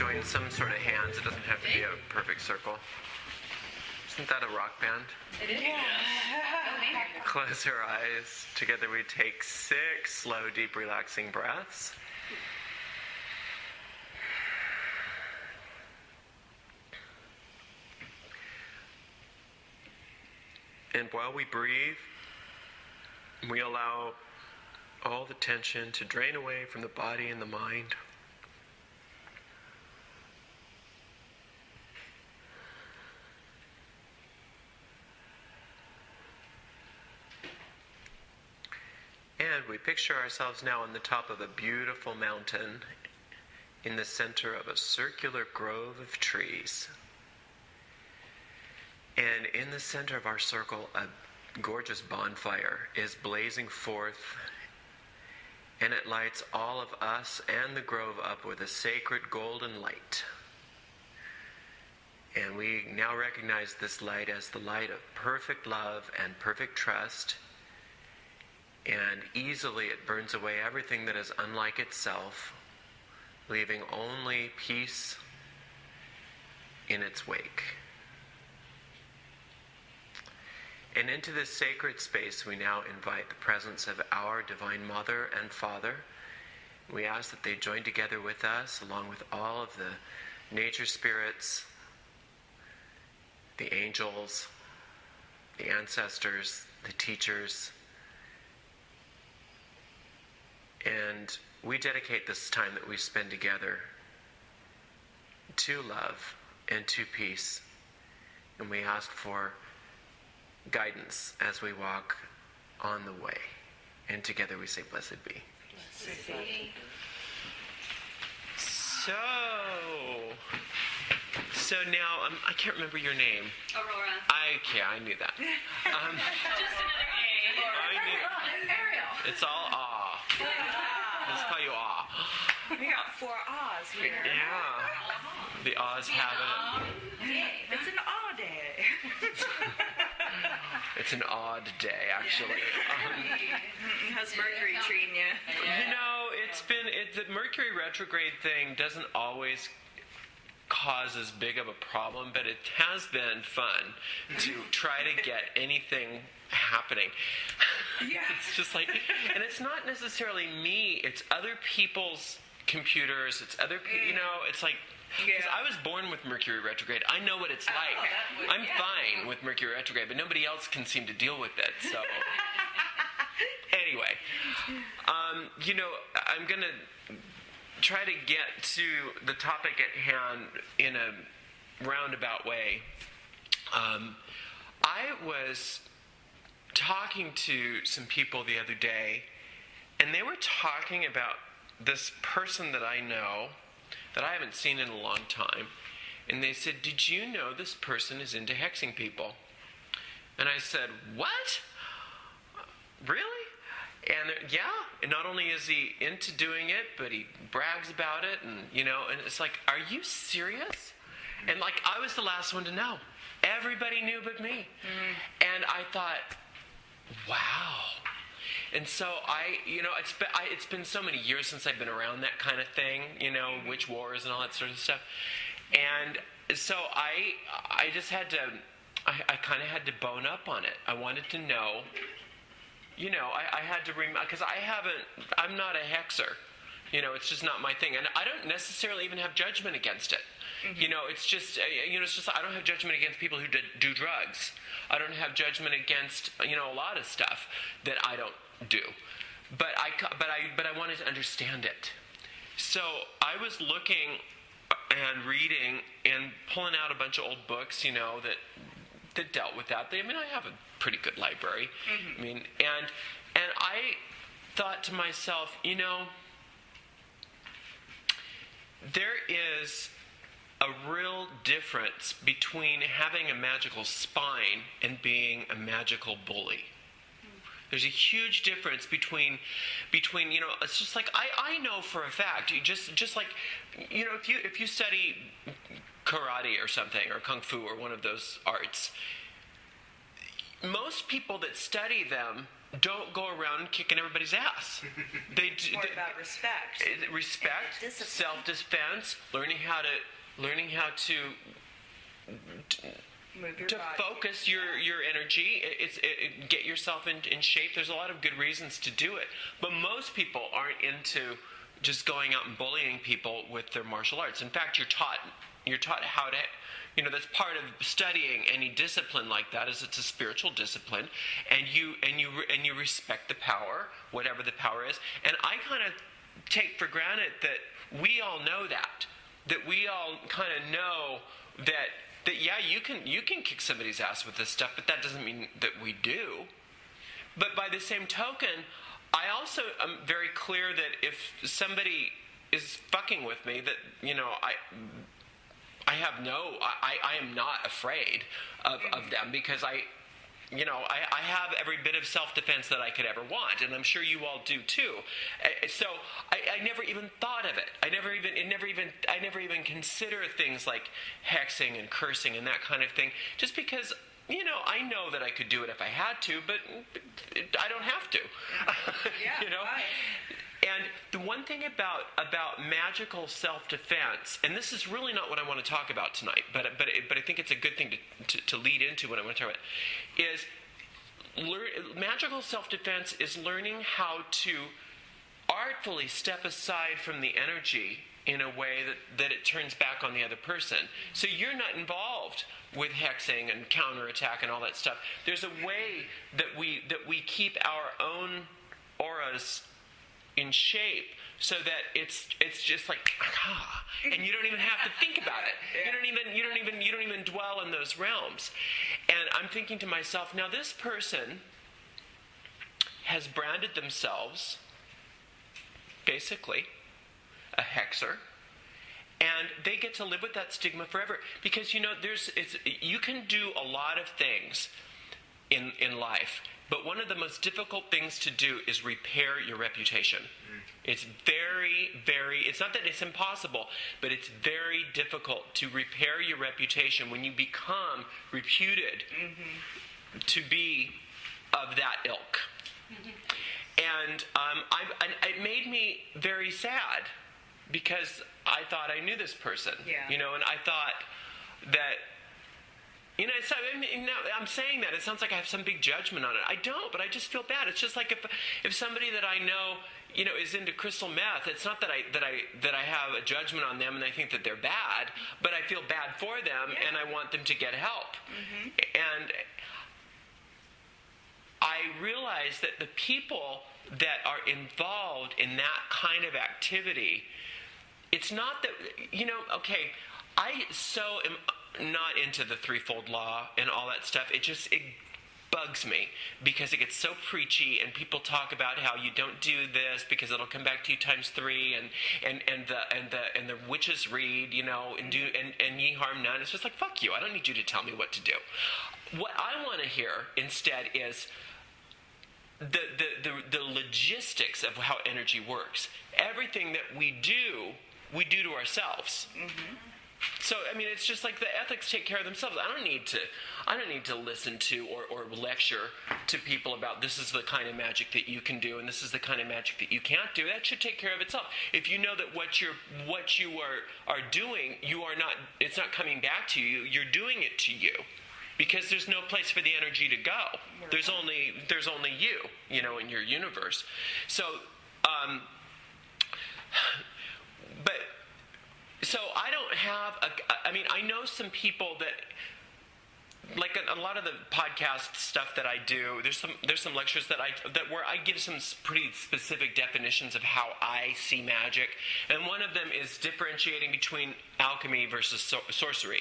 join some sort of hands. It doesn't have to be a perfect circle. Isn't that a rock band? It is. Yeah. Close our eyes. Together we take 6 slow, deep, relaxing breaths. And while we breathe, we allow all the tension to drain away from the body and the mind. And we picture ourselves now on the top of a beautiful mountain in the center of a circular grove of trees. And in the center of our circle, a gorgeous bonfire is blazing forth, and it lights all of us and the grove up with a sacred golden light. And we now recognize this light as the light of perfect love and perfect trust. And easily it burns away everything that is unlike itself, leaving only peace in its wake. And into this sacred space, we now invite the presence of our Divine Mother and Father. We ask that they join together with us, along with all of the nature spirits, the angels, the ancestors, the teachers. And we dedicate this time that we spend together to love and to peace. And we ask for guidance as we walk on the way. And together we say, blessed be. Blessed be. So now, I can't remember your name. Aurora. I knew that. Just another A. I knew. Ariel. It's all awe. Let's call you awe. We got 4 ahs here. Yeah. The awes have it. It's an awe day. It's an odd day, actually. How's Mercury treating you? You know, the Mercury retrograde thing doesn't always cause as big of a problem, but it has been fun to try to get anything happening. Yeah. It's just like, and it's not necessarily me, it's other people's computers, it's other people, you know, it's like, because I was born with Mercury retrograde. I know what it's like. I'm fine with Mercury retrograde, but nobody else can seem to deal with it, so. Anyway, you know, I'm going to try to get to the topic at hand in a roundabout way. I was talking to some people the other day, and they were talking about this person that I know that I haven't seen in a long time. And they said, did you know this person is into hexing people? And I said, what? Really? And yeah, and not only is he into doing it, but he brags about it, and you know, and it's like, are you serious? And like, I was the last one to know. Everybody knew but me. And I thought, wow. And so you know, it's been so many years since I've been around that kind of thing, you know, witch wars and all that sort of stuff. And so I just had to, I kind of had to bone up on it. I wanted to know, you know, I had to because I'm not a hexer. You know, it's just not my thing. And I don't necessarily even have judgment against it. You know, it's just, you know, it's just, I don't have judgment against people who do drugs. I don't have judgment against, you know, a lot of stuff that I don't do. But I wanted to understand it. So I was looking and reading and pulling out a bunch of old books, you know, that dealt with that. I mean, I have a pretty good library. I mean, and I thought to myself, you know, there is a real difference between having a magical spine and being a magical bully. There's a huge difference between you know, it's just like I know for a fact, you just like, you know, if you study karate or something, or kung fu or one of those arts, most people that study them don't go around kicking everybody's ass. It's more about respect. Respect, And discipline. self-defense, learning how to Move your to body. focus your energy. Get yourself in shape. There's a lot of good reasons to do it, but most people aren't into just going out and bullying people with their martial arts. In fact, you're taught how to. That's part of studying any discipline like that. Is it's a spiritual discipline, and you respect the power, whatever the power is. And I kind of take for granted that we all know that we all kind of know that yeah, you can kick somebody's ass with this stuff, but that doesn't mean that we do. But by the same token, I also am very clear that if somebody is fucking with me, that I am not afraid of them, because I have every bit of self-defense that I could ever want, and I'm sure you all do too. So I never even thought of it. I never even consider things like hexing and cursing and that kind of thing, just because I know that I could do it if I had to, but I don't have to. Yeah, right. And the one thing about magical self-defense, and this is really not what I want to talk about tonight, but I think it's a good thing to lead into what I want to talk about, is magical self-defense is learning how to artfully step aside from the energy in a way that it turns back on the other person. So you're not involved with hexing and counterattack and all that stuff. There's a way that we keep our own auras in shape, so that it's just like and you don't even have to think about it. You don't even dwell in those realms. And I'm thinking to myself, now this person has branded themselves basically a hexer, and they get to live with that stigma forever, because you can do a lot of things in life, but one of the most difficult things to do is repair your reputation. It's very, very, it's not that it's impossible, but it's very difficult to repair your reputation when you become reputed to be of that ilk. And it made me very sad, because I thought I knew this person, and I thought that, I'm saying that, it sounds like I have some big judgment on it. I don't, but I just feel bad. It's just like if somebody that I know, is into crystal meth, it's not that I have a judgment on them and I think that they're bad, but I feel bad for them, and I want them to get help. And I realize that the people that are involved in that kind of activity, it's not that, okay, I so am not into the threefold law and all that stuff. It bugs me, because it gets so preachy, and people talk about how you don't do this because it'll come back to you times 3, and the witches read, and ye harm none. It's just like, fuck you, I don't need you to tell me what to do. What I want to hear instead is the logistics of how energy works. Everything that we do to ourselves. So, it's just like the ethics take care of themselves. I don't need to listen to or lecture to people about this is the kind of magic that you can do and this is the kind of magic that you can't do. That should take care of itself. If you know that what you are doing, it's not coming back to you, you're doing it to you. Because there's no place for the energy to go. There's only you, in your universe. So, So I don't have I know some people that, like a lot of the podcast stuff that I do, there's some lectures where I give some pretty specific definitions of how I see magic, and one of them is differentiating between alchemy versus sorcery.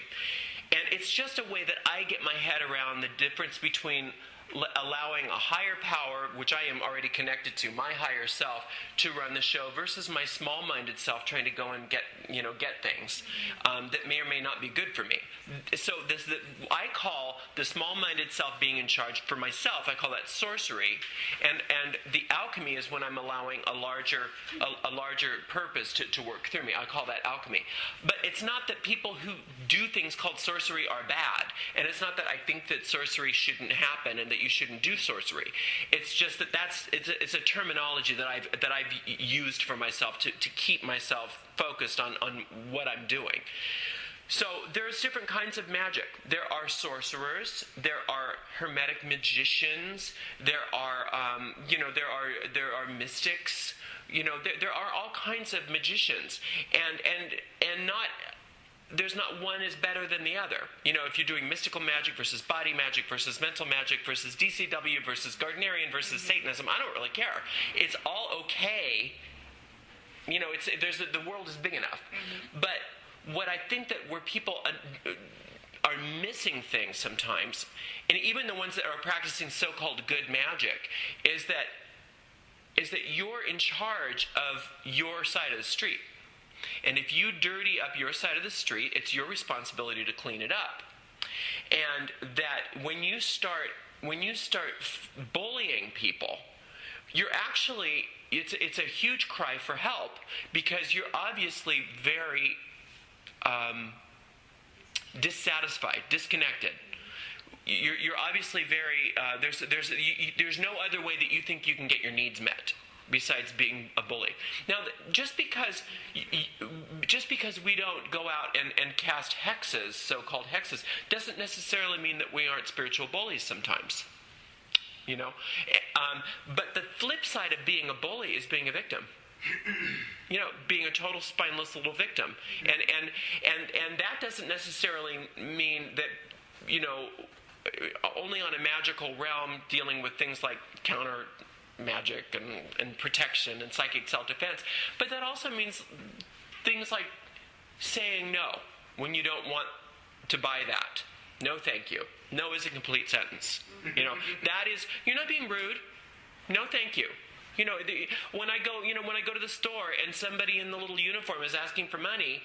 And it's just a way that I get my head around the difference between allowing a higher power, which I am already connected to, my higher self, to run the show, versus my small-minded self trying to go and get things that may or may not be good for me. So I call the small-minded self being in charge for myself. I call that sorcery, and the alchemy is when I'm allowing a larger purpose to work through me. I call that alchemy. But it's not that people who do things called sorcery are bad, and it's not that I think that sorcery shouldn't happen and that that you shouldn't do sorcery. It's just that it's a terminology that I've used for myself to keep myself focused on what I'm doing. So there's different kinds of magic. There are sorcerers. There are hermetic magicians. There are there are mystics. There are all kinds of magicians, and not. There's not one is better than the other. If you're doing mystical magic versus body magic versus mental magic versus DCW versus Gardnerian versus Satanism, I don't really care. It's all okay. The world is big enough. But what I think that where people are missing things sometimes, and even the ones that are practicing so-called good magic, is that you're in charge of your side of the street. And if you dirty up your side of the street, it's your responsibility to clean it up. And that when you start bullying people, you're actually it's a huge cry for help, because you're obviously very dissatisfied, disconnected. You're obviously very there's no other way that you think you can get your needs met besides being a bully. Now, just because we don't go out and cast hexes, so-called hexes, doesn't necessarily mean that we aren't spiritual bullies sometimes. But the flip side of being a bully is being a victim. Being a total spineless little victim. And that doesn't necessarily mean that, only on a magical realm dealing with things like counter magic and protection and psychic self-defense. But that also means things like saying no when you don't want to buy that. No, thank you. No is a complete sentence. That is, you're not being rude. No, thank you. When I go to the store and somebody in the little uniform is asking for money,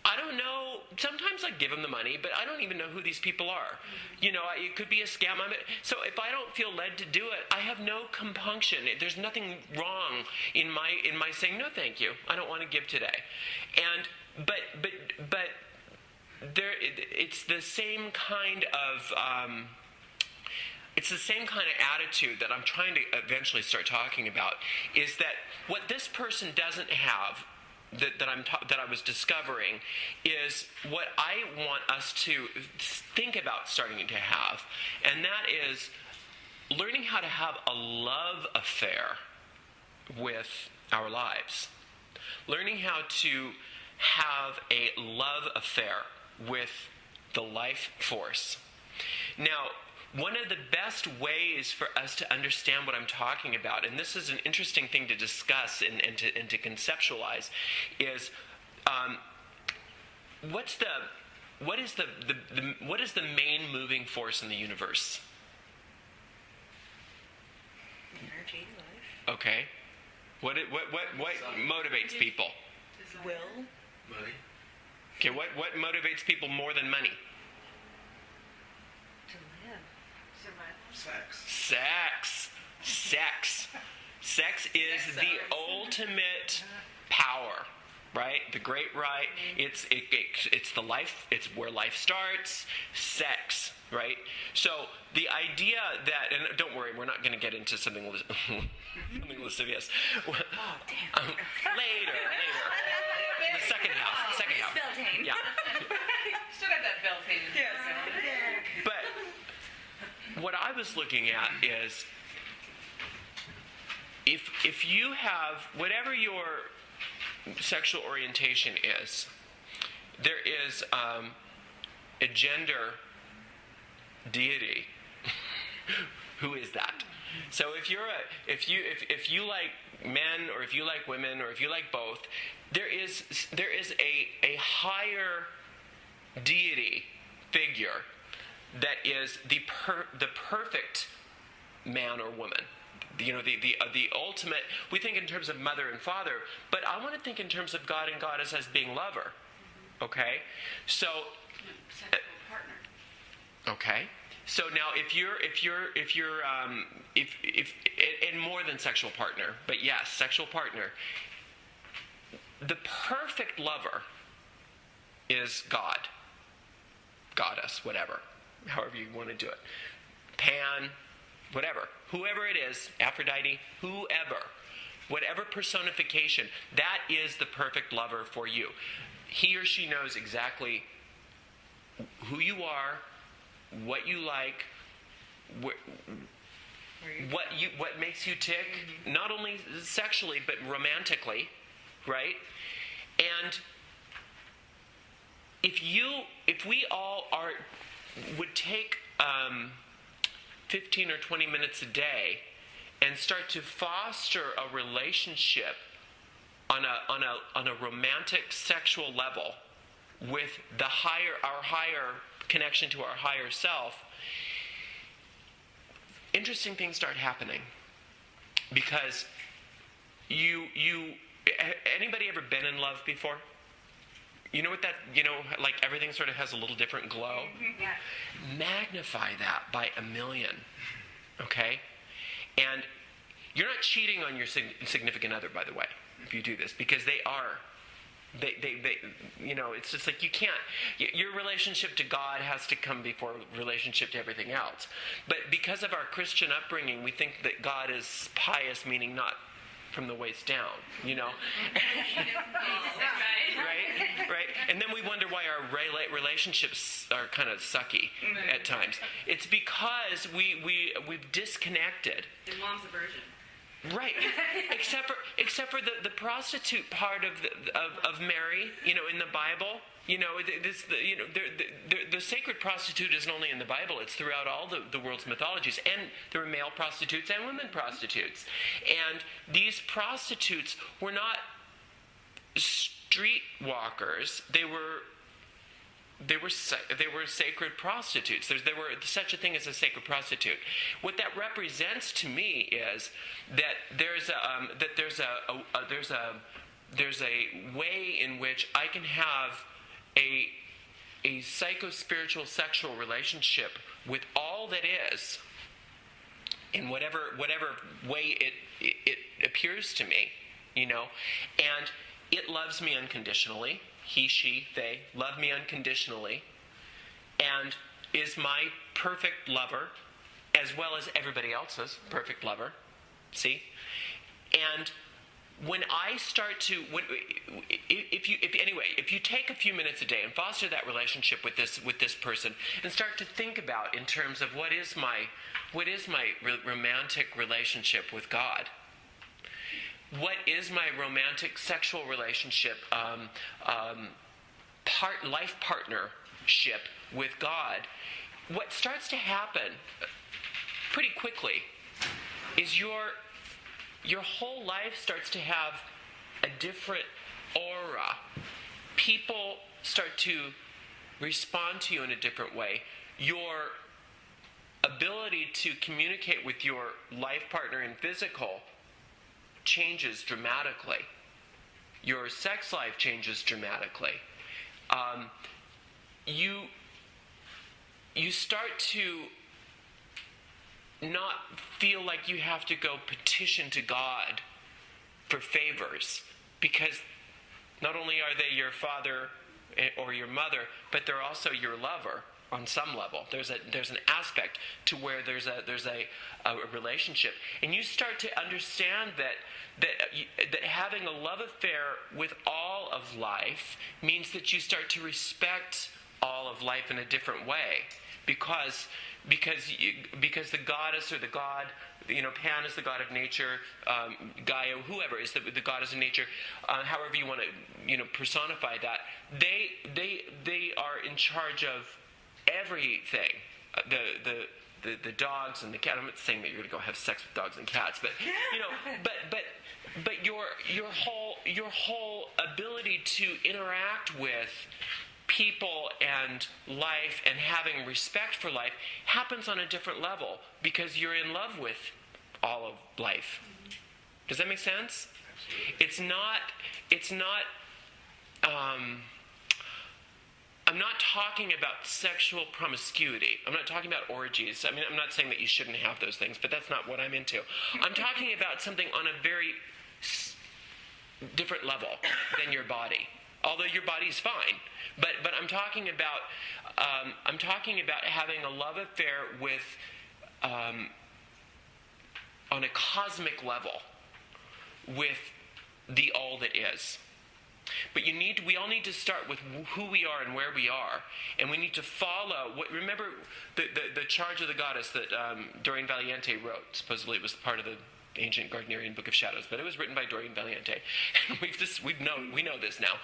I don't know. Sometimes I give them the money, but I don't even know who these people are. It could be a scam. So if I don't feel led to do it, I have no compunction. There's nothing wrong in my saying no, thank you. I don't want to give today. But there, it's the same kind of. It's the same kind of attitude that I'm trying to eventually start talking about. Is that what this person doesn't have? That I was discovering is what I want us to think about starting to have, and that is learning how to have a love affair with our lives. Learning how to have a love affair with the life force. Now, one of the best ways for us to understand what I'm talking about, and this is an interesting thing to discuss and to conceptualize, is what is the main moving force in the universe? Energy, life. Okay. What motivates people? Will. Money. Okay. What motivates people more than money? To live. Sex is the ultimate power, right? The great right. It's the life. It's where life starts. Sex, right? So the idea that, and don't worry, we're not going to get into something lascivious. Later. The second half. Beltane. Yeah. Still got that Beltane. Yes. But what I was looking at is if you have whatever your sexual orientation is, there is a gender deity. Who is that? So if you like men, or if you like women, or if you like both, there is a higher deity figure that is the perfect man or woman. The ultimate. We think in terms of mother and father, but I want to think in terms of God and Goddess as being lover. Okay, so Sexual partner. okay. So now, if and more than sexual partner, but yes, sexual partner. The perfect lover is God, Goddess, whatever, however you want to do it. Pan, whatever, whoever it is, Aphrodite, whoever, whatever personification, that is the perfect lover for you. He or she knows exactly who you are, what you like, what makes you tick, not only sexually but romantically, right? And if we all would take 15 or 20 minutes a day and start to foster a relationship on a romantic sexual level with our higher connection to our higher self, interesting things start happening. Because anybody ever been in love before? You know what like everything sort of has a little different glow? Yeah. Magnify that by 1,000,000, okay? And you're not cheating on your significant other, by the way, if you do this, because they are. It's just like you can't. Your relationship to God has to come before relationship to everything else. But because of our Christian upbringing, we think that God is pious, meaning not from the waist down, right? And then we wonder why our relationships are kind of sucky at times. It's because we've disconnected. His mom's a virgin. Right, except for the prostitute part of Mary, in the Bible. The sacred prostitute isn't only in the Bible; it's throughout all the world's mythologies. And there were male prostitutes and women prostitutes, and these prostitutes were not street walkers. They were sacred prostitutes. There were such a thing as a sacred prostitute. What that represents to me is that there's a way in which I can have a psycho-spiritual sexual relationship with all that is, in whatever way it appears to me, and it loves me unconditionally. He, she, they love me unconditionally and is my perfect lover as well as everybody else's perfect lover. See? And when I start to, if you take a few minutes a day and foster that relationship with this person and start to think about in terms of what is my romantic relationship with God. What is my romantic sexual relationship, life partnership with God? What starts to happen pretty quickly is your whole life starts to have a different aura. People start to respond to you in a different way. Your ability to communicate with your life partner in physical changes dramatically. Your sex life changes dramatically. You start to not feel like you have to go petition to God for favors, because not only are they your father or your mother, but they're also your lover on some level. There's an aspect to where there's a relationship, and you start to understand that having a love affair with all of life means that you start to respect all of life in a different way, because the goddess or the god, Pan is the god of nature, Gaia, whoever is the goddess of nature, however you want to personify that, they are in charge of everything. The dogs and the cat. I'm not saying that you're going to go have sex with dogs and cats, but but your whole ability to interact with people and life and having respect for life happens on a different level because you're in love with all of life. Does that make sense? Absolutely. It's not I'm not talking about sexual promiscuity. I'm not talking about orgies. I mean, I'm not saying that you shouldn't have those things, but that's not what I'm into. I'm talking about something on a very different level than your body. Although your body's fine, but I'm talking about having a love affair with on a cosmic level with the all that is. But we all need to start with who we are and where we are, and we need to follow. Remember the charge of the goddess that Doreen Valiente wrote. Supposedly it was part of the ancient Gardnerian Book of Shadows, but it was written by Doreen Valiente. We know this now.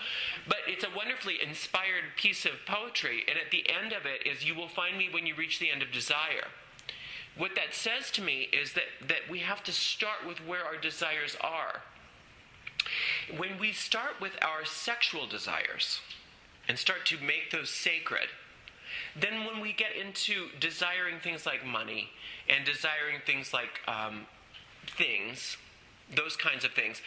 But it's a wonderfully inspired piece of poetry, and at the end of it is, "You will find me when you reach the end of desire." What that says to me is that we have to start with where our desires are. When we start with our sexual desires and start to make those sacred, then when we get into desiring things like money and desiring things like things, those kinds of things,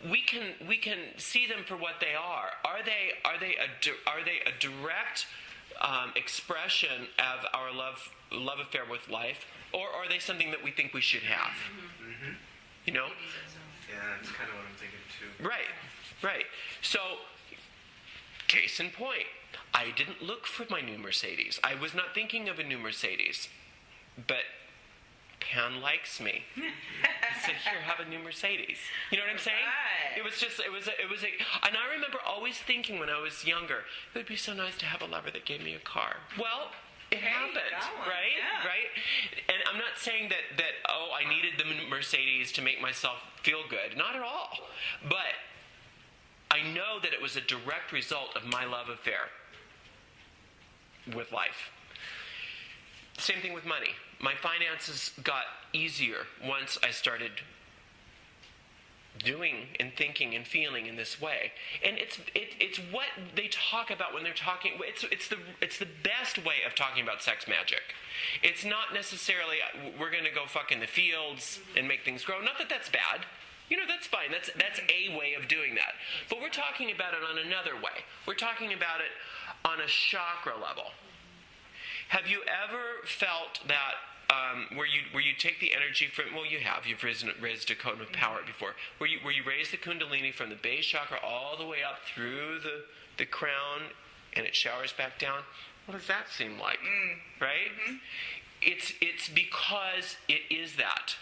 we can see them for what they are. Are they a direct expression of our love affair with life, or are they something that we think we should have? Mm-hmm. You know? Yeah, that's kind of what I'm thinking too. Right. So, case in point, I didn't look for my new Mercedes. I was not thinking of a new Mercedes, but Pan likes me. He said, "Here, have a new Mercedes." You know what I'm saying? Right. It was and I remember always thinking when I was younger, it would be so nice to have a lover that gave me a car. Well, it happened, right? Yeah. Right? And I'm not saying that I needed the Mercedes to make myself feel good. Not at all. But I know that it was a direct result of my love affair with life. Same thing with money. My finances got easier once I started doing and thinking and feeling in this way. And it's what they talk about when they're talking. It's the best way of talking about sex magic. It's not necessarily we're going to go fuck in the fields and make things grow. Not that that's bad. You know, that's fine. That's a way of doing that. But we're talking about it on another way. We're talking about it on a chakra level. Have you ever felt that where you take the energy from, well, you've raised a cone of power before, where you raise the kundalini from the base chakra all the way up through the crown, and it showers back down? What does that seem like? Right? Mm-hmm. It's because it is that.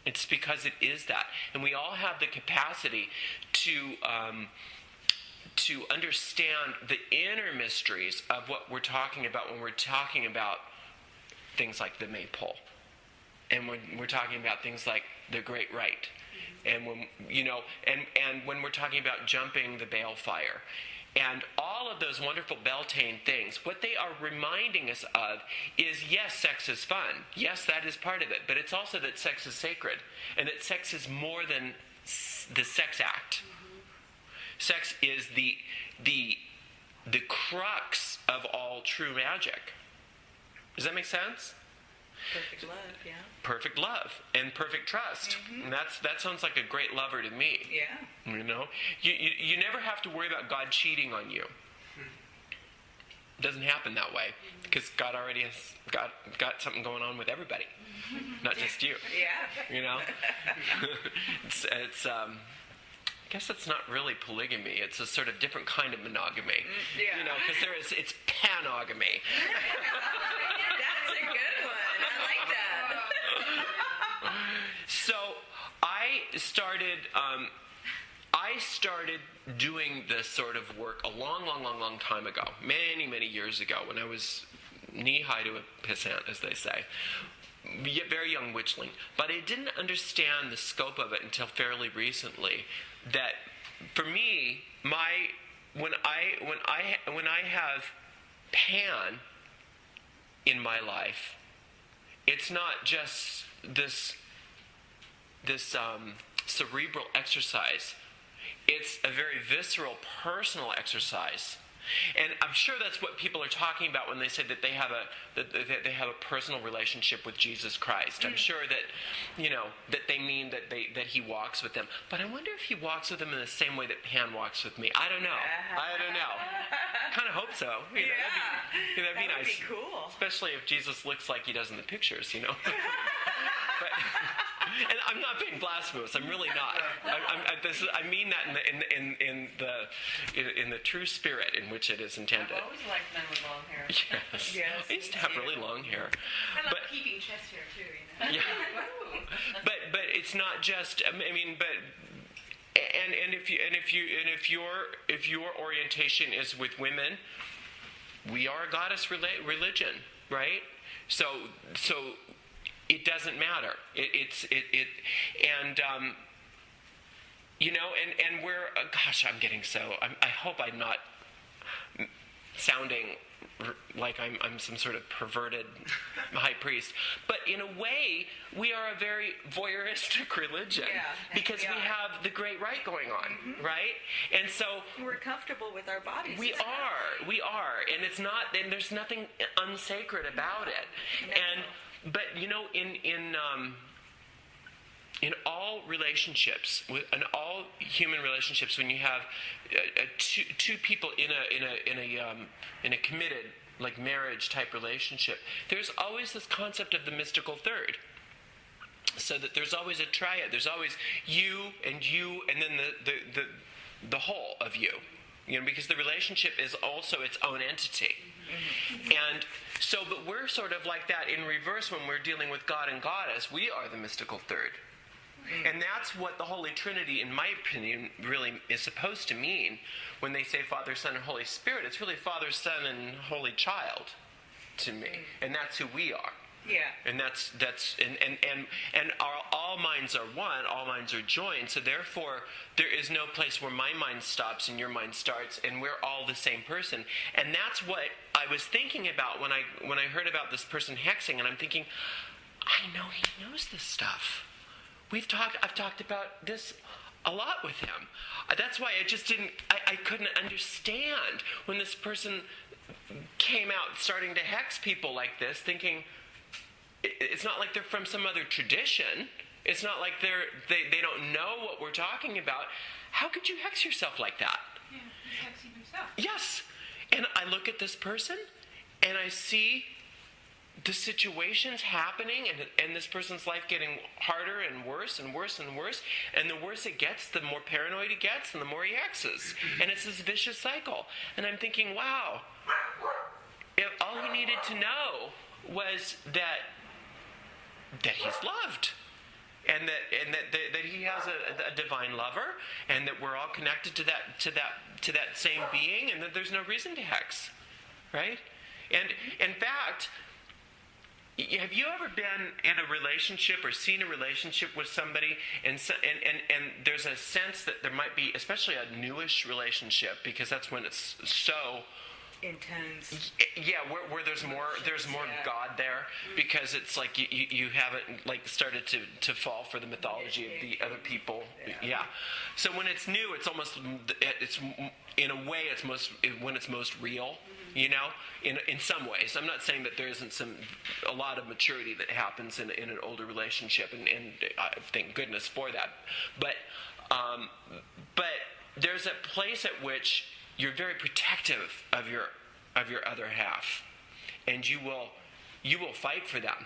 It's because it is that. And we all have the capacity to understand the inner mysteries of what we're talking about when we're talking about things like the maypole, and when we're talking about things like the Great Rite, and when and when we're talking about jumping the balefire, and all of those wonderful Beltane things. What they are reminding us of is, yes, sex is fun. Yes, that is part of it, but it's also that sex is sacred, and that sex is more than the sex act. Sex is the crux of all true magic. Does that make sense? Perfect love, yeah. Perfect love and perfect trust. Mm-hmm. And that sounds like a great lover to me. Yeah. You know, you never have to worry about God cheating on you. It doesn't happen that way, because God already has got something going on with everybody, not just you. Yeah. You know, it's I guess it's not really polygamy. It's a sort of different kind of monogamy. Yeah. You know, because it's panogamy. That's a good one. I like that. So I started doing this sort of work a long time ago, many years ago, when I was knee-high to a pissant, as they say. Very young witchling. But I didn't understand the scope of it until fairly recently. That for me, when I have Pan in my life, it's not just this cerebral exercise. It's a very visceral, personal exercise. And I'm sure that's what people are talking about when they say that they have a personal relationship with Jesus Christ. I'm sure that, that they mean that he walks with them. But I wonder if he walks with them in the same way that Pan walks with me. I don't know. Kind of hope so. That'd be nice. That'd be cool. Especially if Jesus looks like he does in the pictures, But And I'm not being blasphemous. I'm really not. I mean that in the true spirit in which it is intended. I've always liked men with long hair. Yes. Yes, I used to have really long hair. I love But keeping chest hair too. You know? yeah. But it's not just. I mean, but. And if your orientation is with women, we are a goddess religion, right? So it doesn't matter. And we're gosh, I'm getting so. I hope I'm not sounding like I'm some sort of perverted high priest, but in a way we are a very voyeuristic religion because we have the great rite going on, right? And so We're comfortable with our bodies. we are, and it's not, and there's nothing unsacred about it. And but in all relationships, in all human relationships, when you have two people in a committed, like, marriage type relationship, there's always this concept of the mystical third. So that there's always a triad. There's always you, and then the whole of you. Because the relationship is also its own entity. And so, but we're sort of like that in reverse when we're dealing with God and Goddess. We are the mystical third. And that's what the Holy Trinity, in my opinion, really is supposed to mean when they say Father, Son, and Holy Spirit. It's really Father, Son, and Holy Child to me. And that's who we are. Yeah. And that's all minds are one, all minds are joined. So therefore, there is no place where my mind stops and your mind starts, and we're all the same person. And that's what I was thinking about when I heard about this person hexing, and I'm thinking, I know he knows this stuff. I've talked about this a lot with him. That's why I couldn't understand when this person came out starting to hex people like this, thinking it's not like they're from some other tradition. It's not like they don't know what we're talking about. How could you hex yourself like that? Yeah, he's hexing himself. Yes. And I look at this person and I see the situations happening and this person's life getting harder and worse and worse and worse. And the worse it gets, the more paranoid he gets and the more he hexes. And it's this vicious cycle. And I'm thinking, wow, if all he needed to know was that he's loved. And that he has a divine lover, and that we're all connected to that same being, and that there's no reason to hex, right? And in fact, have you ever been in a relationship or seen a relationship with somebody, and there's a sense that there might be, especially a newish relationship, because that's when it's so intense. Yeah, where there's more God there, because it's like you haven't like started to fall for the mythology of the other people. Yeah. So when it's new, it's in a way it's when it's most real. In some ways. I'm not saying that there isn't a lot of maturity that happens in an older relationship, and thank goodness for that. But there's a place at which you're very protective of your other half, and you will fight for them,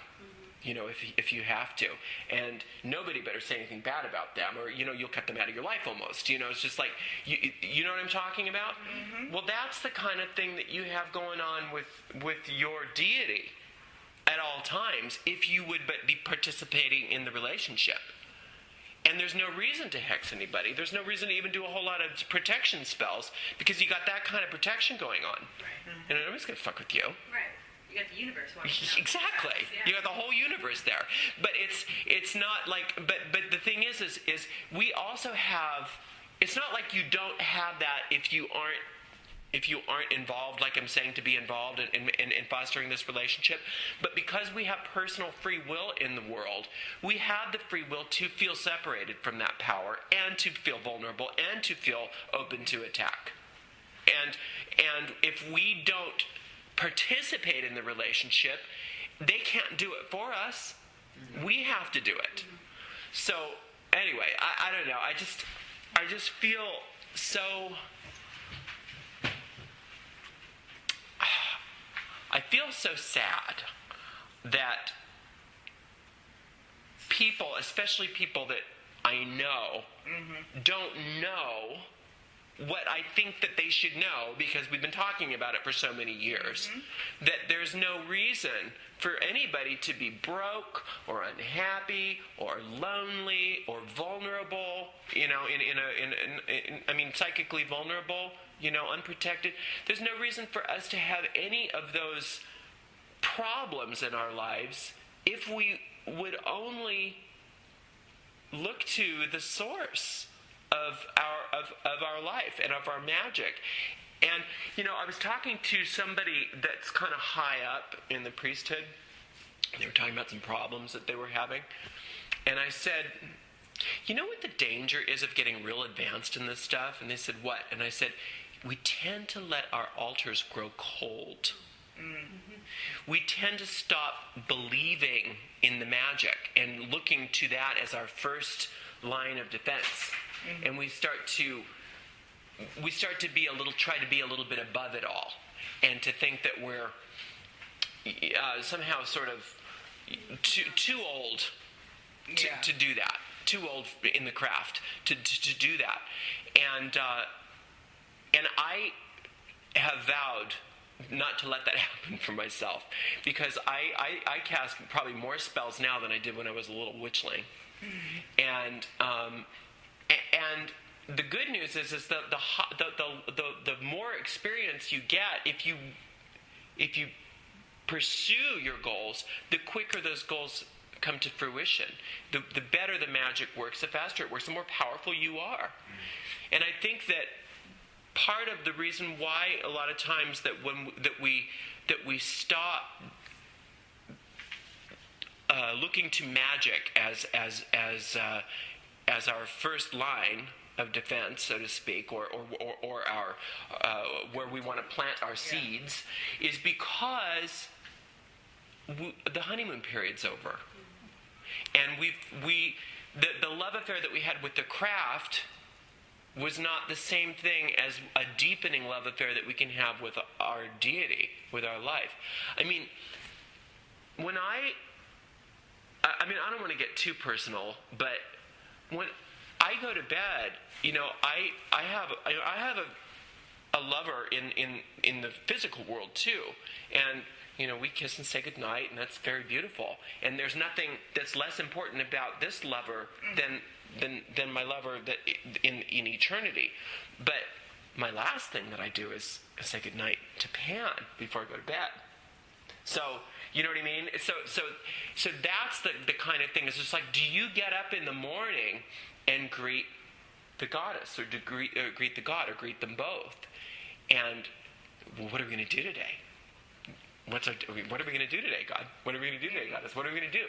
if you have to, and nobody better say anything bad about them, or you'll cut them out of your life almost. It's just like you know what I'm talking about. Mm-hmm. Well, that's the kind of thing that you have going on with your deity at all times, if you would but be participating in the relationship. And there's no reason to hex anybody. There's no reason to even do a whole lot of protection spells, because you got that kind of protection going on. Right. And nobody's going to fuck with you. Right. You got the universe watching. Exactly. Yeah. You got the whole universe there. But it's not like, but the thing is we also have, it's not like you don't have that if you aren't involved, like I'm saying, to be involved in fostering this relationship. But because we have personal free will in the world, we have the free will to feel separated from that power, and to feel vulnerable, and to feel open to attack. And if we don't participate in the relationship, they can't do it for us. We have to do it. So anyway, I don't know. I just feel so... I feel so sad that people, especially people that I know, don't know what I think that they should know, because we've been talking about it for so many years, that there's no reason for anybody to be broke or unhappy or lonely or vulnerable, psychically vulnerable, unprotected. There's no reason for us to have any of those problems in our lives if we would only look to the source of our life and of our magic. And, I was talking to somebody that's kind of high up in the priesthood. They were talking about some problems that they were having. And I said, you know what the danger is of getting real advanced in this stuff? And they said, what? And I said, we tend to let our altars grow cold. We tend to stop believing in the magic and looking to that as our first line of defense. And we start to try to be a little bit above it all, and to think that we're somehow sort of too old to do that, too old in the craft to do that. And I have vowed not to let that happen for myself, because I cast probably more spells now than I did when I was a little witchling. And the good news is that the more experience you get, if you pursue your goals, the quicker those goals come to fruition. The better the magic works, the faster it works, the more powerful you are. And I think that part of the reason why a lot of times that we stop looking to magic as our first line of defense, so to speak, or our where we want to plant our seeds, is because the honeymoon period's over, and the love affair that we had with the craft was not the same thing as a deepening love affair that we can have with our deity, with our life. I mean, when I don't want to get too personal, but when I go to bed, I have a lover in the physical world too, and we kiss and say goodnight, and that's very beautiful. And there's nothing that's less important about this lover than my lover that in eternity. But my last thing that I do is say goodnight to Pan before I go to bed. So, you know what I mean? So that's the kind of thing. It's just like, do you get up in the morning and greet the goddess, or greet the god, or greet them both? And what are we going to do today? What are we going to do today, God? What are we going to do today, Goddess? What are we going to do?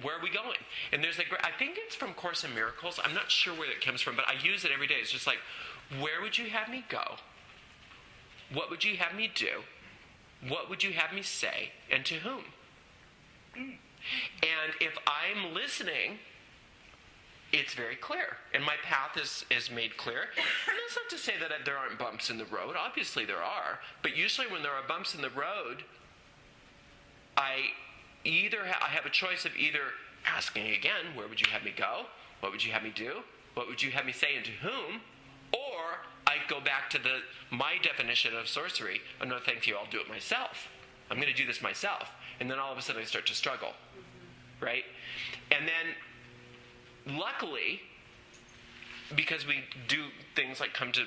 Where are we going? And there's I think it's from Course in Miracles. I'm not sure where it comes from, but I use it every day. It's just like, where would you have me go? What would you have me do? What would you have me say? And to whom? And if I'm listening, it's very clear. And my path is made clear. And that's not to say that there aren't bumps in the road. Obviously there are. But usually when there are bumps in the road, I have a choice of either asking again, where would you have me go? What would you have me do? What would you have me say, and to whom? Or I go back to my definition of sorcery. Oh, no, thank you, I'll do it myself. I'm going to do this myself. And then all of a sudden I start to struggle. Right? And then, luckily, because we do things like come to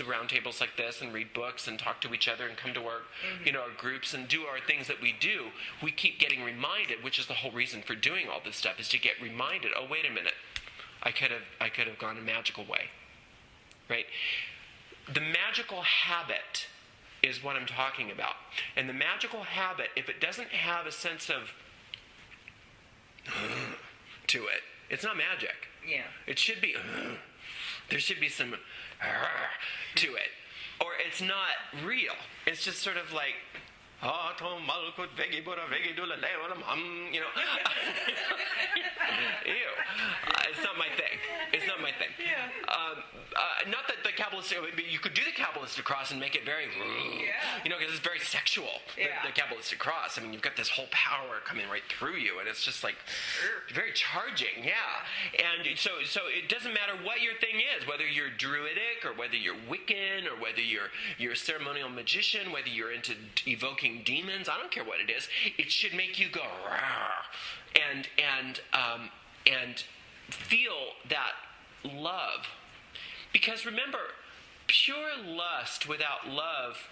round tables like this and read books and talk to each other and come to our our groups and do our things that we do, we keep getting reminded, which is the whole reason for doing all this stuff, is to get reminded, oh, wait a minute, I could have gone a magical way. Right? The magical habit is what I'm talking about. And the magical habit, if it doesn't have a sense of to it, it's not magic. Yeah. It should be there should be some to it, or it's not real. It's just sort of like Ew. It's not my thing. It's not my thing. Yeah. Not that the Kabbalistic, you could do the Kabbalistic cross and make it very, because it's very sexual. The Kabbalistic cross. I mean, you've got this whole power coming right through you, and it's just like very charging. And so it doesn't matter what your thing is, whether you're Druidic or whether you're Wiccan or whether you're a ceremonial magician, whether you're into evoking demons. I don't care what it is. It should make you go and feel that love. Because remember, pure lust without love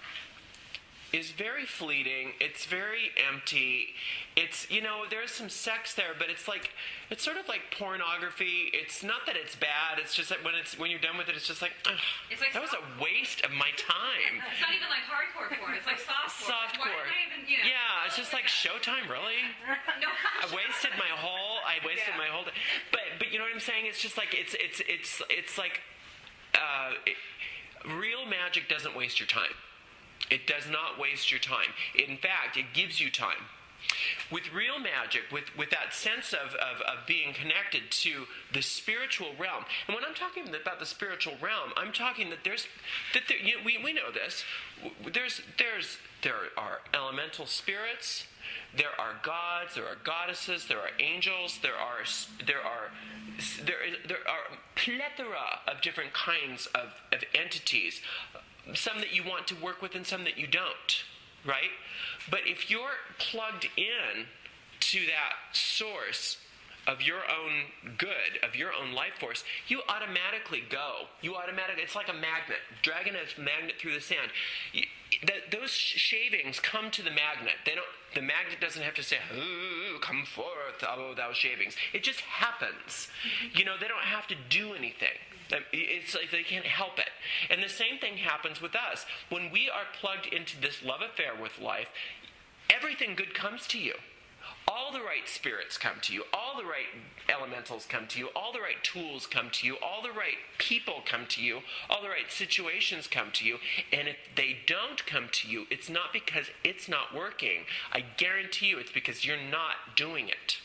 is very fleeting. It's very empty. It's, there's some sex there, but it's sort of like pornography. It's not that it's bad. It's just that when you're done with it, it's just like, it's like that was a waste of my time. It's not even like hardcore porn. It's like softcore. Softcore. Why am I even, Yeah, it's just like Showtime, really? No. I wasted my whole day. But you know what I'm saying? It's just like, it's like, real magic doesn't waste your time. It does not waste your time. In fact, it gives you time. With real magic, with that sense of being connected to the spiritual realm, and when I'm talking about the spiritual realm, I'm talking that we know this. There are elemental spirits, there are gods, there are goddesses, there are angels, there are plethora of different kinds of entities. Some that you want to work with and some that you don't, right? But if you're plugged in to that source of your own good, of your own life force, you automatically go. It's like a magnet, dragging a magnet through the sand. Those shavings come to the magnet. The magnet doesn't have to say, "Ooh, come forth, oh, thou shavings." It just happens. They don't have to do anything. It's like they can't help it. And the same thing happens with us. When we are plugged into this love affair with life, everything good comes to you. All the right spirits come to you. All the right elementals come to you. All the right tools come to you. All the right people come to you. All the right situations come to you. And if they don't come to you, it's not because it's not working. I guarantee you it's because you're not doing it.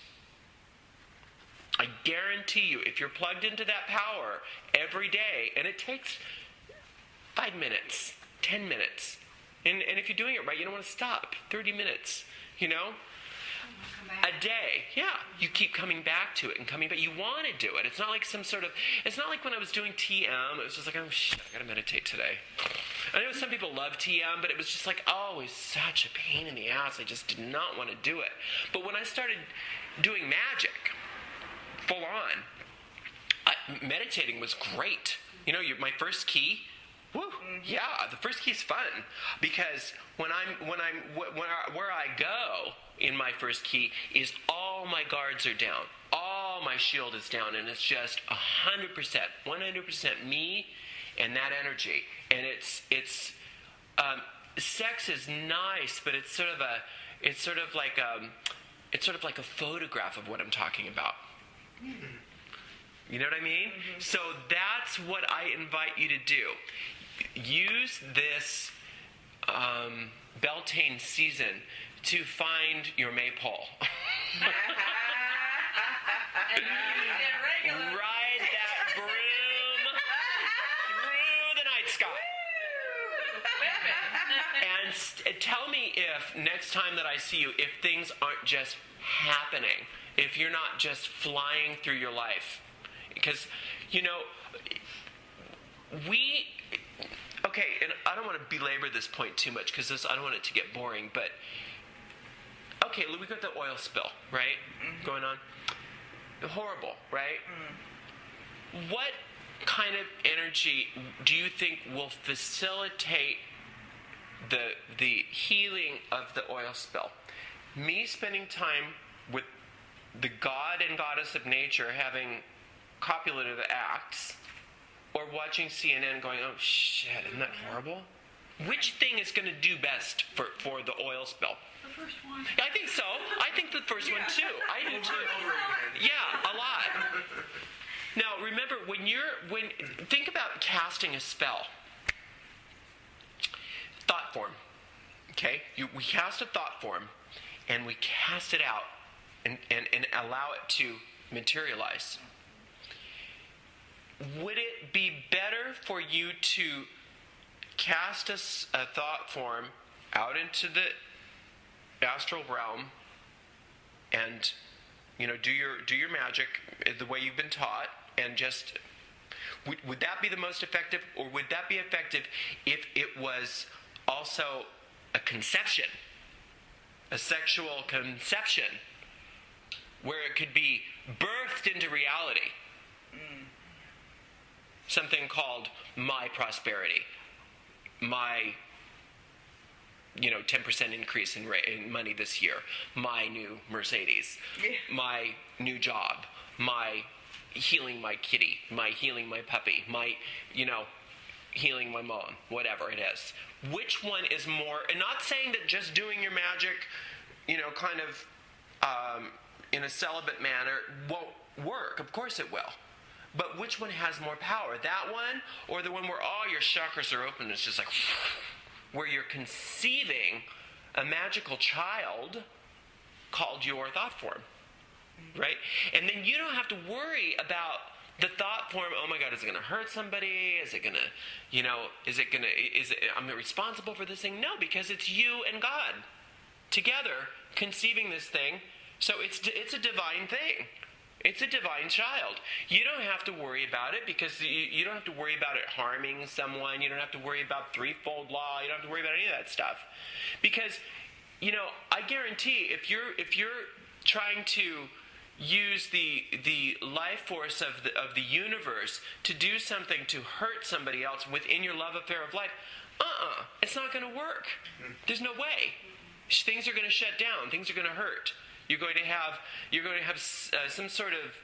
I guarantee you, if you're plugged into that power every day, and it takes 5 minutes, 10 minutes, and if you're doing it right, you don't want to stop. 30 minutes, a day. Yeah, you keep coming back to it and coming back. You want to do it. It's not like it's not like when I was doing TM, it was just like, oh shit, I gotta meditate today. I know some people love TM, but it was just like, always such a pain in the ass. I just did not want to do it. But when I started doing magic, full on, meditating was great. My first key, the first key's fun, because where I go in my first key is all my guards are down, all my shield is down, and it's just 100% me and that energy. And it's sex is nice, but it's sort of like a photograph of what I'm talking about. You know what I mean? Mm-hmm. So that's what I invite you to do. Use this Beltane season to find your maypole. Ride that broom through the night sky. And tell me if next time that I see you, if things aren't just happening. If you're not just flying through your life. Because, and I don't want to belabor this point too much because I don't want it to get boring, but, okay, we got the oil spill, right, going on. Horrible, right? What kind of energy do you think will facilitate the healing of the oil spill? Me spending time with the god and goddess of nature having copulative acts, or watching CNN going, oh shit, isn't that horrible? Which thing is going to do best for the oil spill? The first one. I think so. I think the first one too. I do too. Yeah, a lot. Now remember, think about casting a spell. Thought form. Okay? We cast a thought form, and we cast it out and allow it to materialize. would it be better for you to cast a thought form out into the astral realm and, do your magic the way you've been taught, and just would that be the most effective, or would that be effective if it was also a conception, a sexual conception, where it could be birthed into reality? Something called my prosperity, my 10% increase in money this year, my new Mercedes, my new job, my healing my kitty, my healing my puppy, my healing my mom, whatever it is. Which one is more? And not saying that just doing your magic, kind of in a celibate manner won't work. Of course it will. But which one has more power? That one, or the one where all your chakras are open? It's just like where you're conceiving a magical child called your thought form, right? And then you don't have to worry about the thought form. Oh my God, is it going to hurt somebody? Is it going to, I'm responsible for this thing? No, because it's you and God together conceiving this thing. So it's a divine thing. It's a divine child. You don't have to worry about it, because you don't have to worry about it harming someone. You don't have to worry about threefold law. You don't have to worry about any of that stuff. Because, I guarantee if you're trying to use the life force of the universe to do something to hurt somebody else within your love affair of life, it's not going to work. There's no way. Things are going to shut down. Things are going to hurt. You're going to have some sort of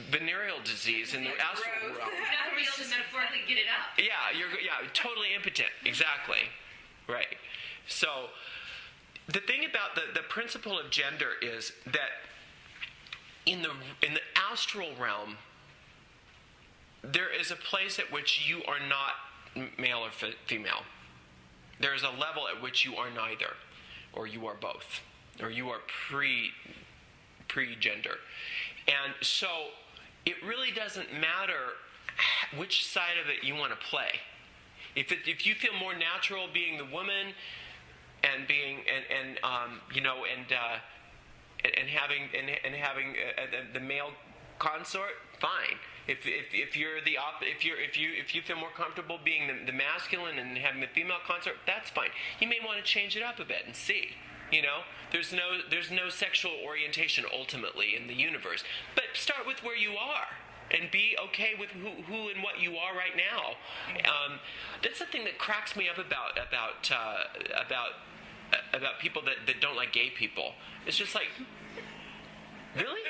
venereal disease in the astral realm. You're not going to be able to metaphorically get it up. Yeah, totally impotent. Exactly. Right. So the thing about the principle of gender is that in the astral realm, there is a place at which you are not male or female. There is a level at which you are neither, or you are both, or you are pre-gender. And so it really doesn't matter which side of it you want to play. If you feel more natural being the woman and being having the male consort, fine. If you feel more comfortable being the masculine and having the female consort, that's fine. You may want to change it up a bit and see. There's no sexual orientation ultimately in the universe. But start with where you are and be okay with who and what you are right now. That's the thing that cracks me up about people that don't like gay people. It's just like, really?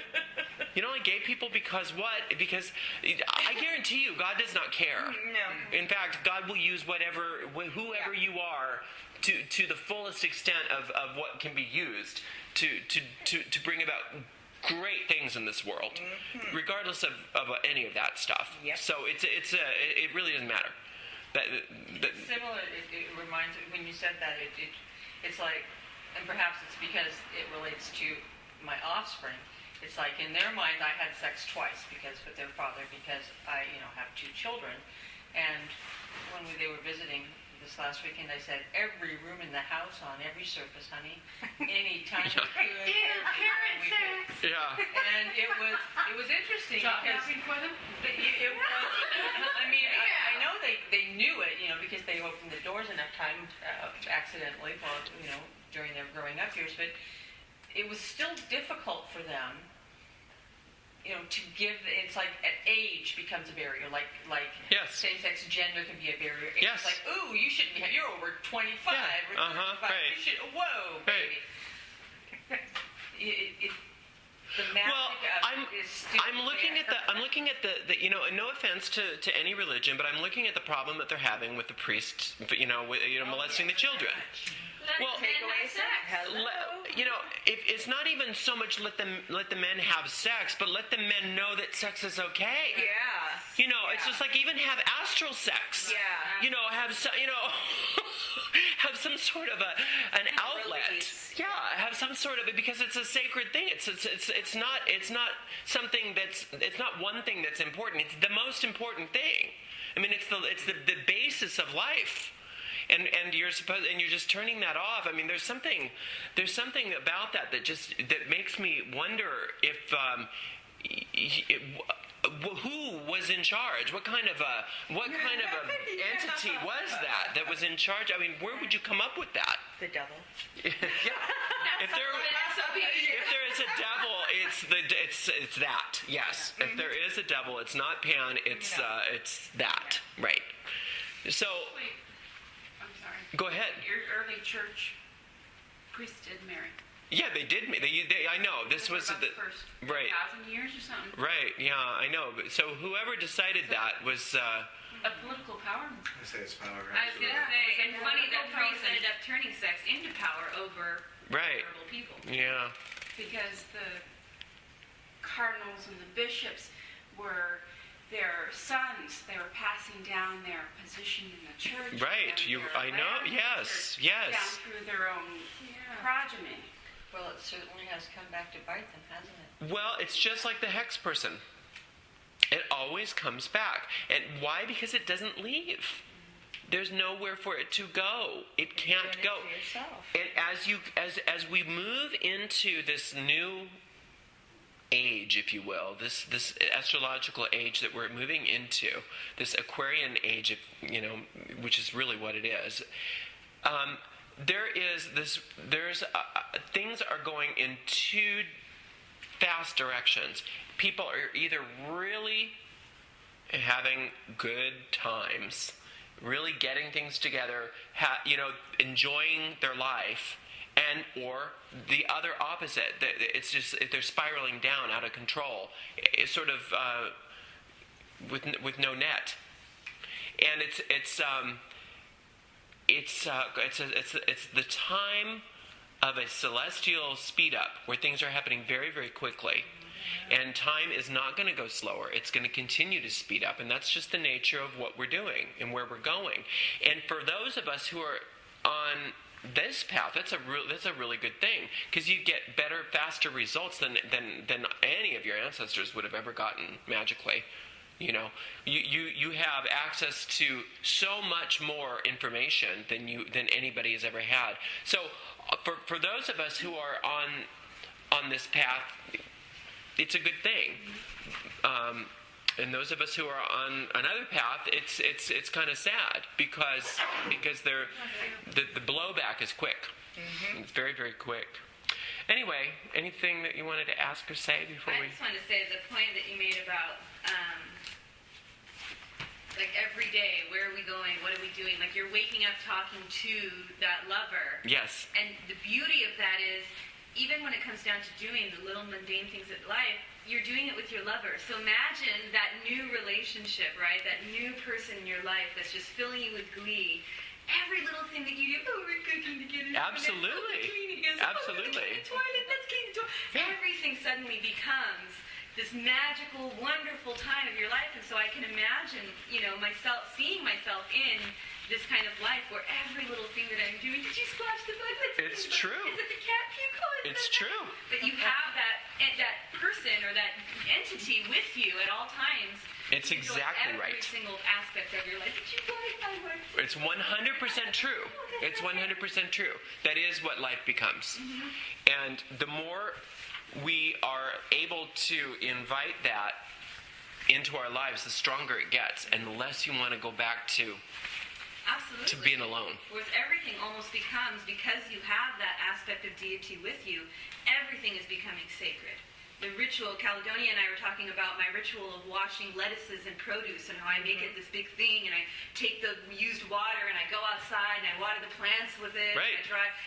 You don't like gay people because what? Because I guarantee you, God does not care. No. In fact, God will use whoever you are to the fullest extent of what can be used to bring about great things in this world, regardless of any of that stuff. Yep. So it really doesn't matter. It's similar. It reminds me when you said that. It's like, and perhaps it's because it relates to my offspring. It's like in their mind, I had sex twice with their father, because I have two children, and when they were visiting this last weekend, I said, every room in the house, on every surface, honey, anytime we could. Yeah. And it was interesting Job because happening for them? it was. I mean, I know they knew it, because they opened the doors enough times accidentally, during their growing up years. But it was still difficult for them, to give. It's like at age becomes a barrier. Like Yes. same-sex gender can be a barrier. Yes. It's like, ooh, you shouldn't be. You're over 25 Yeah. or 35. Right. You should. Whoa, Right. baby. The magic of it is still I'm looking at the no offense to any religion, but I'm looking at the problem that they're having with the priests, molesting the children. Well, Take away sex. Hello. If it's not even so much let the men have sex, but let the men know that sex is okay. Yeah. It's just like even have astral sex. Yeah. Have some sort of an outlet. Release. Yeah, have some sort of it because it's a sacred thing. It's not something it's not one thing that's important. It's the most important thing. I mean, it's the basis of life. And you're just turning that off. I mean, there's something about that makes me wonder if who was in charge? What kind of a entity was that was in charge? I mean, where would you come up with that? The devil. Yeah. If there is a devil, it's that. Yes. Yeah. If there is a devil, it's not Pan. It's that. Right. So. Wait, I'm sorry. Go ahead. Your early church priests did marry. Yeah, they did. I know. This was about the first right. 1,000 years or something. Right. Yeah, I know. So whoever decided that was. A political power. I say it's power. I was going to say, and funny that priests ended up turning sex into power over Right. verbal people. Yeah. Because the cardinals and the bishops were their sons. They were passing down their position in the church. Right. and their I know. land in the Yes. church Yes. Down through their own progeny. Well, it certainly has come back to bite them, hasn't it? Well, it's just like the hex person. It always comes back. And why? Because it doesn't leave. There's nowhere for it to go. It can't go. And as we move into this new age, if you will, this astrological age that we're moving into, this Aquarian age, which is really what it is. Things are going in two fast directions. People are either really having good times, really getting things together, enjoying their life, or the other opposite. It's just they're spiraling down out of control. It's sort of with no net, and it's the time of a celestial speed up where things are happening very, very quickly. And time is not going to go slower. It's going to continue to speed up. And that's just the nature of what we're doing and where we're going. And for those of us who are on this path, that's a really good thing. Because you get better, faster results than any of your ancestors would have ever gotten magically. You have access to so much more information than anybody has ever had. So for those of us who are on this path, it's a good thing. And those of us who are on another path, it's kind of sad because the blowback is quick. Mm-hmm. It's very, very quick. Anyway, anything that you wanted to ask or say before I just wanted to say the point that you made about like every day, where are we going? What are we doing? Like you're waking up talking to that lover. Yes. And the beauty of that is, even when it comes down to doing the little mundane things of life, you're doing it with your lover. So imagine that new relationship, right? That new person in your life that's just filling you with glee. Every little thing that you do, we're cooking together. Absolutely. Absolutely. Let's clean the toilet. Everything suddenly becomes this magical, wonderful time of your life. And so I can imagine, seeing myself in this kind of life where every little thing that I'm doing, did you splash the bug? It's true. Is it the cat puke? It's true. That you have that person or that entity with you at all times. It's exactly right. Every single aspect of your life. Did you like my work? It's 100% true. It's 100% true. That is what life becomes. Mm-hmm. And the more we are able to invite that into our lives, the stronger it gets, and the less you want to go back to being alone. Whereas everything almost becomes, because you have that aspect of deity with you, everything is becoming sacred. The ritual, Caledonia and I were talking about my ritual of washing lettuces and produce and how I make it this big thing, and I take the used water and I go outside and I water the plants with it. Right.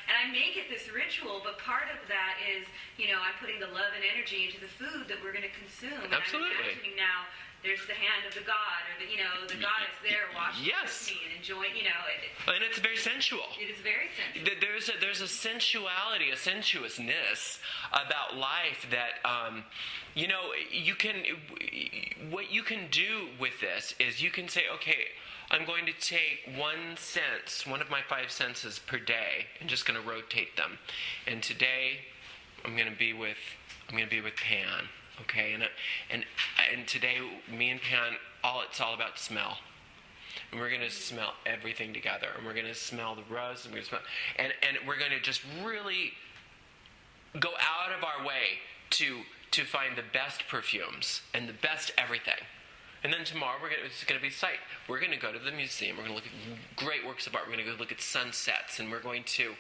And I make it this ritual, but part of that is, I'm putting the love and energy into the food that we're going to consume. Absolutely. And I'm imagining now there's the hand of the god or the goddess there washing Yes. me and enjoying, And it's very sensual. it is very sensual. There's a sensuality, a sensuousness about life that you can. What you can do with this is you can say, okay, I'm going to take one of my 5 senses per day, and just going to rotate them. And today, I'm going to be with Pan, okay? And today, me and Pan, it's all about smell. And we're going to smell everything together, and we're going to smell the rose, and and we're going to just really go out of our way to find the best perfumes and the best everything. And then tomorrow it's going to be sight. We're going to go to the museum. We're going to look at great works of art. We're going to go look at sunsets, and we're going to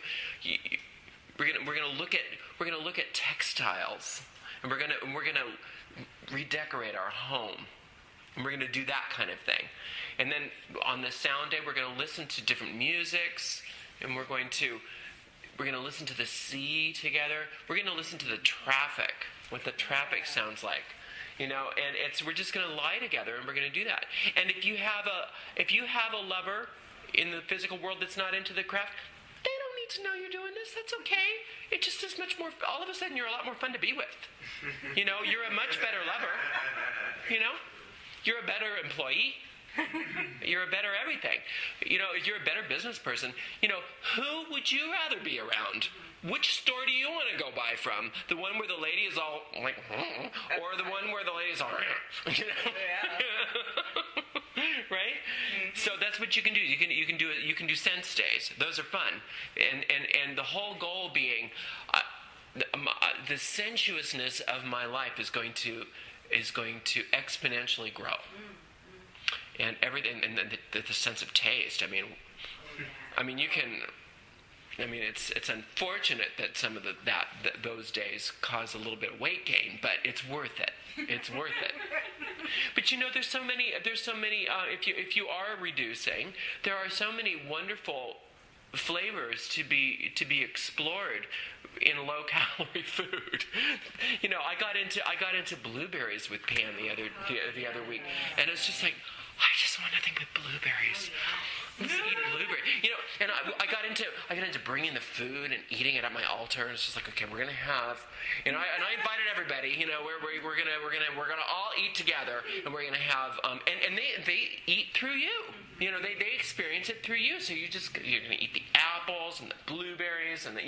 look at textiles, and we're going to redecorate our home. And we're going to do that kind of thing. And then on the sound day, we're going to listen to different musics, and we're going to listen to the sea together. We're going to listen to the traffic, what the traffic sounds like. And we're just going to lie together, and we're going to do that. And if you have a lover in the physical world that's not into the craft, they don't need to know you're doing this. That's okay. It just is much more. All of a sudden, you're a lot more fun to be with. You're a much better lover. You're a better employee. You're a better everything. You're a better business person. Who would you rather be around? Which store do you want to go buy from? The one where the lady is all like, or the one where the lady's all, right? So that's what you can do. You can do it. You can do sense days. Those are fun, and the whole goal being the sensuousness of my life is going to exponentially grow, and everything, and the sense of taste. It's unfortunate that some of those days cause a little bit of weight gain, but it's worth it. It's worth it. But there's so many. If you are reducing, there are so many wonderful flavors to be explored in low calorie food. I got into blueberries with Pam the other week, and it's just like, I just want nothing but blueberries. Let's eat blueberry. And I got into bringing the food and eating it at my altar, and it's just like, okay, we're gonna have, and I invited everybody. We're gonna all eat together, and we're gonna have, and they eat through you. They experience it through you. So you're gonna eat the apples and the blueberries, and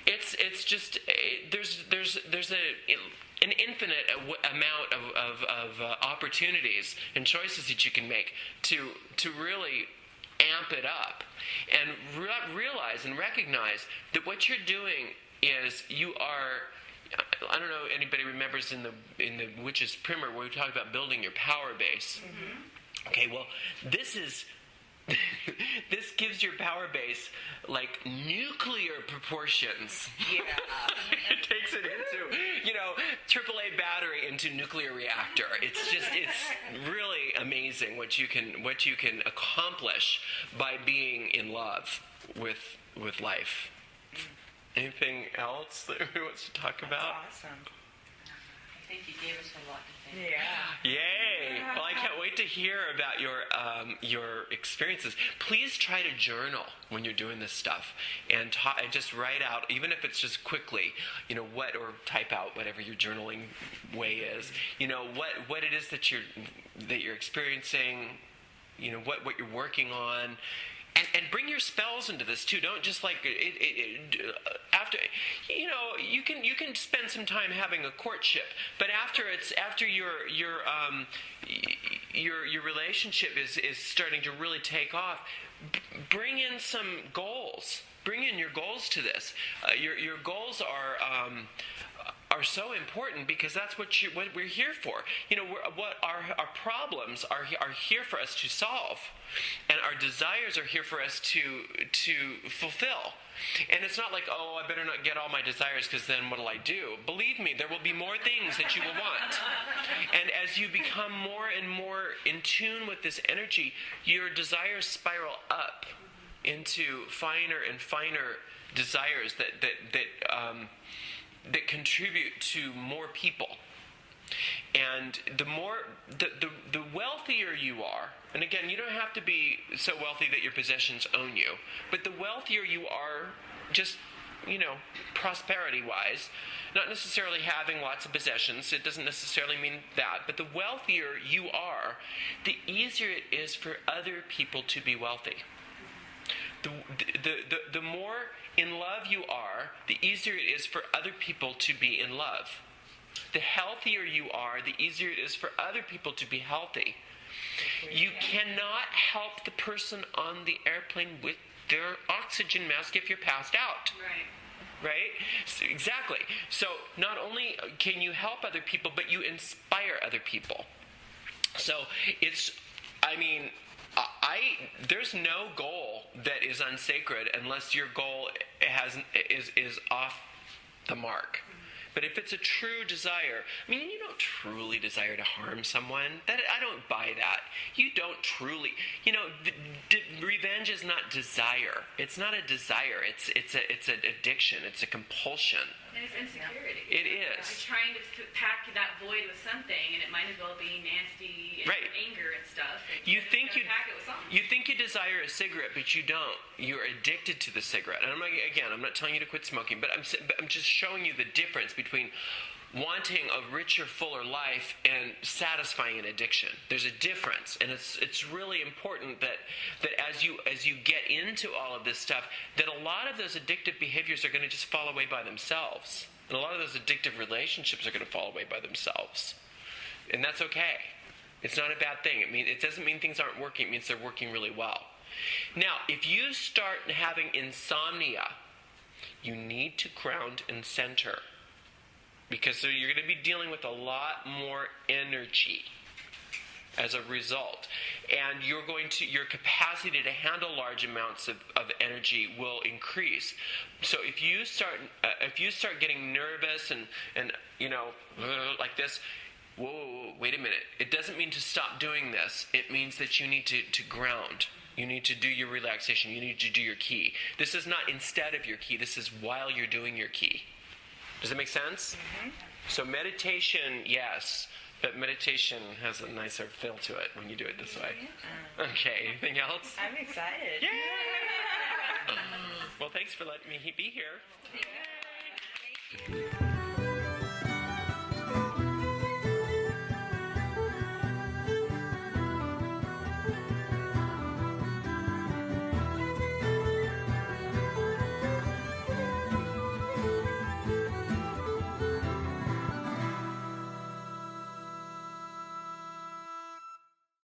it's just there's an infinite amount of opportunities and choices that you can make to really amp it up and realize and recognize that what you're doing is you are. I don't know if anybody remembers in the Witch's Primer where we talked about building your power base. Mm-hmm. Okay, well, this gives your power base like nuclear proportions. Yeah. It takes it into, AAA battery into nuclear reactor. It's really amazing what you can accomplish by being in love with life. Anything else that we want to talk about? That's awesome. I think you gave us a lot to think. Yeah. Yay! Well, I can't wait to hear about your experiences. Please try to journal when you're doing this stuff, and just write out, even if it's just quickly, or type out whatever your journaling way is. What it is that you're experiencing. What you're working on. And bring your spells into this too. Don't just after you can spend some time having a courtship, but after your relationship is starting to really take off, bring in some goals. Bring in your goals to this. Your goals are so important because that's what we're here for. What our problems are here for us to solve, and our desires are here for us to fulfill. And it's not like, I better not get all my desires because then what'll I do? Believe me, there will be more things that you will want. And as you become more and more in tune with this energy, your desires spiral up into finer and finer desires that contribute to more people. And the wealthier you are, and again, you don't have to be so wealthy that your possessions own you, but the wealthier you are, just, prosperity-wise, not necessarily having lots of possessions, it doesn't necessarily mean that, but the wealthier you are, the easier it is for other people to be wealthy. The more in love you are, the easier it is for other people to be in love. The healthier you are, the easier it is for other people to be healthy. You cannot help the person on the airplane with their oxygen mask if you're passed out. Right? So, exactly. So not only can you help other people, but you inspire other people. So there's no goal that is unsacred unless your goal is off the mark. But if it's a true desire, you don't truly desire to harm someone. I don't buy that. You don't truly, revenge is not desire. It's not a desire. It's an addiction. It's a compulsion. And it's insecurity. It is. You're trying to pack that void with something, and it might as well be nasty and anger and stuff. And You think pack it with something. you think you desire a cigarette, but you don't. You're addicted to the cigarette. And I'm not telling you to quit smoking, but I'm just showing you the difference between wanting a richer, fuller life and satisfying an addiction. There's a difference, and it's really important that as you get into all of this stuff, that a lot of those addictive behaviors are going to just fall away by themselves, and a lot of those addictive relationships are going to fall away by themselves, and that's okay. It's not a bad thing. It doesn't mean things aren't working. It means they're working really well. Now, if you start having insomnia, you need to ground and center. Because you're going to be dealing with a lot more energy as a result. And your capacity to handle large amounts of energy will increase. So if you start getting nervous and like this, whoa, wait a minute. It doesn't mean to stop doing this. It means that you need to ground. You need to do your relaxation. You need to do your key. This is not instead of your key. This is while you're doing your key. Does that make sense? Mm-hmm. So meditation, yes, but meditation has a nicer feel to it when you do it this way. Okay, anything else? I'm excited. Yay! Well, thanks for letting me be here. Thank you.